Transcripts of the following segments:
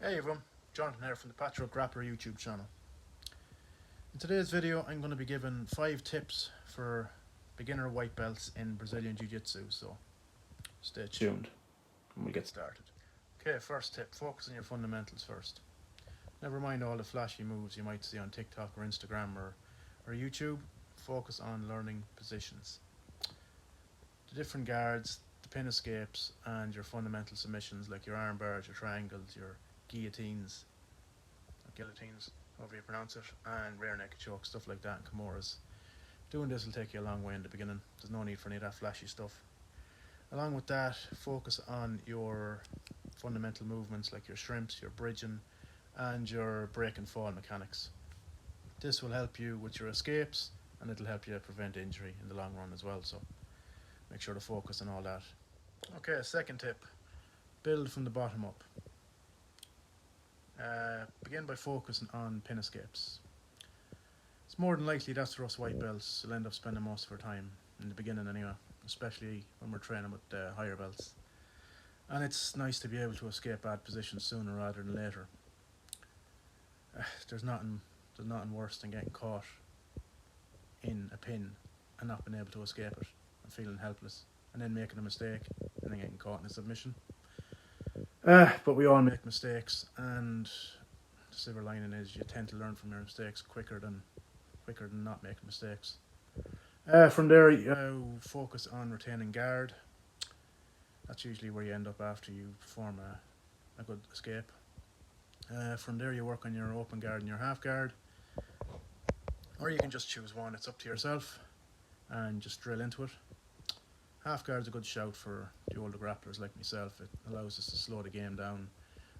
Hey everyone, Jonathan here from the Patchwork Grappler YouTube channel. In today's video I'm going to be giving 5 tips for beginner white belts in Brazilian Jiu-Jitsu, so stay tuned and we'll get started. Okay, first tip, focus on your fundamentals first. Never mind all the flashy moves you might see on TikTok or Instagram or YouTube, focus on learning positions. The different guards, the pin escapes and your fundamental submissions like your arm bars, your triangles, your guillotines, however you pronounce it, and rear naked choke, stuff like that, and Kimuras. Doing this will take you a long way in the beginning. There's no need for any of that flashy stuff. Along with that, focus on your fundamental movements like your shrimps, your bridging, and your break and fall mechanics. This will help you with your escapes, and it'll help you prevent injury in the long run as well, so make sure to focus on all that. Okay, second tip, build from the bottom up. Begin by focusing on pin escapes. It's more than likely that's where us white belts will end up spending most of our time, in the beginning anyway, especially when we're training with higher belts. And it's nice to be able to escape bad positions sooner rather than later. There's nothing worse than getting caught in a pin and not being able to escape it and feeling helpless and then making a mistake and then getting caught in a submission. But we all make mistakes, and the silver lining is you tend to learn from your mistakes quicker than not making mistakes. From there, you focus on retaining guard. That's usually where you end up after you perform a good escape. From there, you work on your open guard and your half guard, or you can just choose one. It's up to yourself, and just drill into it. Half guard's a good shout for the older grapplers like myself. It allows us to slow the game down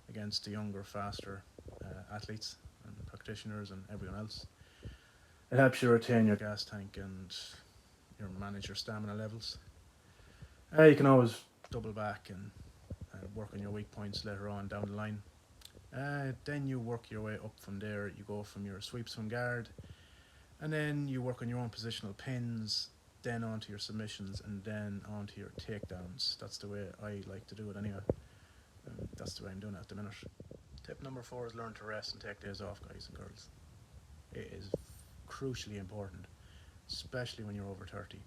against the younger, faster athletes and practitioners and everyone else. It helps you retain your gas tank and manage your stamina levels. You can always double back and work on your weak points later on down the line. Then you work your way up from there. You go from your sweeps from guard, and then you work on your own positional pins, then onto your submissions, and then onto your takedowns. That's the way I like to do it anyway. That's the way I'm doing it at the minute. Tip number 4 is learn to rest and take days off, guys and girls. It is crucially important, especially when you're over 30.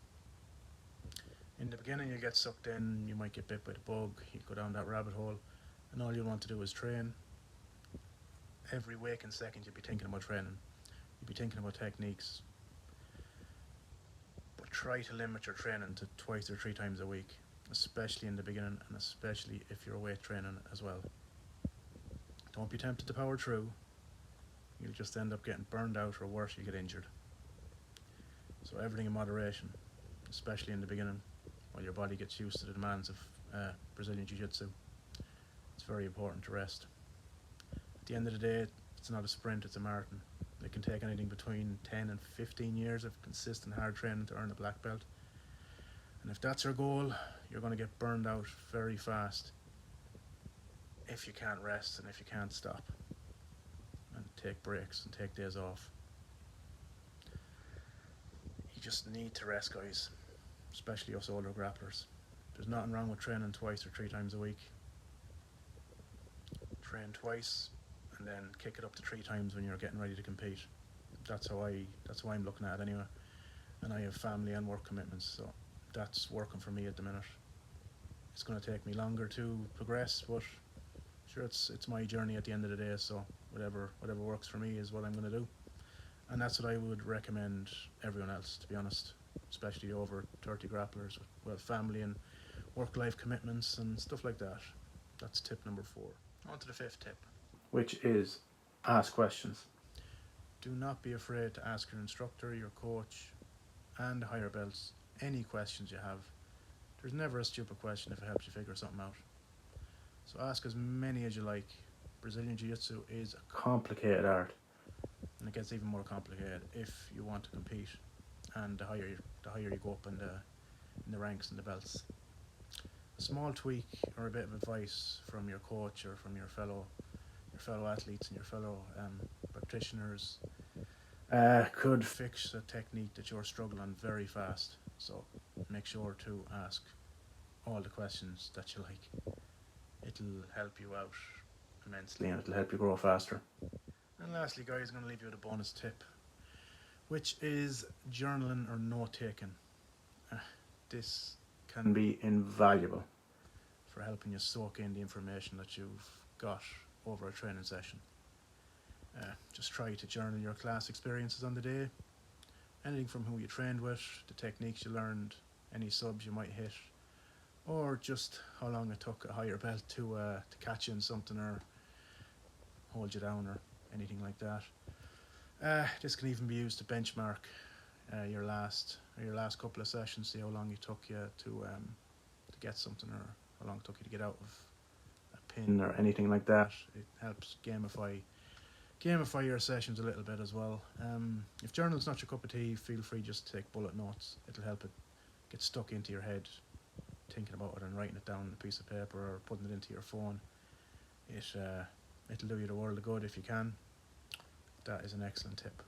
In the beginning you get sucked in, you might get bit by the bug, you go down that rabbit hole, and all you want to do is train. Every waking second you'll be thinking about training, you'll be thinking about techniques. But try to limit your training to 2 or 3 times a week, especially in the beginning, and especially if you're weight training as well. Don't be tempted to power through. You'll just end up getting burned out, or worse, you'll get injured. So everything in moderation, especially in the beginning, while your body gets used to the demands of Brazilian Jiu-Jitsu. It's very important to rest. At the end of the day, it's not a sprint, it's a marathon. It can take anything between 10 and 15 years of consistent hard training to earn a black belt. And if that's your goal, you're going to get burned out very fast if you can't rest and if you can't stop and take breaks and take days off. You just need to rest, guys, especially us older grapplers. There's nothing wrong with training 2 or 3 times a week. Train twice and then kick it up to 3 times when you're getting ready to compete. That's how I'm looking at it anyway. And I have family and work commitments, so that's working for me at the minute. It's going to take me longer to progress, but sure, it's my journey at the end of the day, so whatever works for me is what I'm going to do. And that's what I would recommend everyone else, to be honest, especially over 30 grapplers with family and work-life commitments and stuff like that. That's tip number 4. On to the 5th tip, which is ask questions. Do not be afraid to ask your instructor, your coach, and the higher belts any questions you have. There's never a stupid question if it helps you figure something out. So ask as many as you like. Brazilian Jiu-Jitsu is a complicated art, and it gets even more complicated if you want to compete, and the higher you go up in the ranks and the belts. A small tweak or a bit of advice from your coach or from your fellow athletes and your fellow practitioners could fix a technique that you're struggling very fast. So make sure to ask all the questions that you like. It'll help you out immensely, and it'll help you grow faster. And lastly, guys, I'm going to leave you with a bonus tip, which is journaling or note-taking. This can be invaluable for helping you soak in the information that you've got over a training session. Just try to journal your class experiences on the day, anything from who you trained with, the techniques you learned, any subs you might hit, or just how long it took a higher belt to catch you in something or hold you down or anything like that. This can even be used to benchmark your last couple of sessions, see how long it took you to get something, or how long it took you to get out of a pin or anything like that. It helps gamify your sessions a little bit as well. If journal's not your cup of tea, feel free just to take bullet notes. It'll help it get stuck into your head, thinking about it and writing it down on a piece of paper or putting it into your phone. It'll do you the world of good if you can. That is an excellent tip.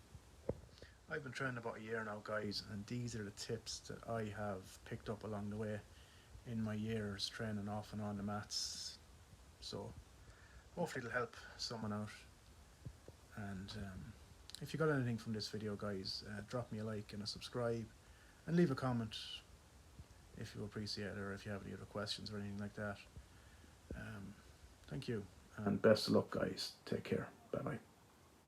I've been training about a year now, guys, and these are the tips that I have picked up along the way in my years training off and on the mats. So hopefully it'll help someone out. And if you got anything from this video, guys, drop me a like and a subscribe, and leave a comment if you appreciate it, or if you have any other questions or anything like that. Thank you, and best of luck, guys. Take care. Bye bye.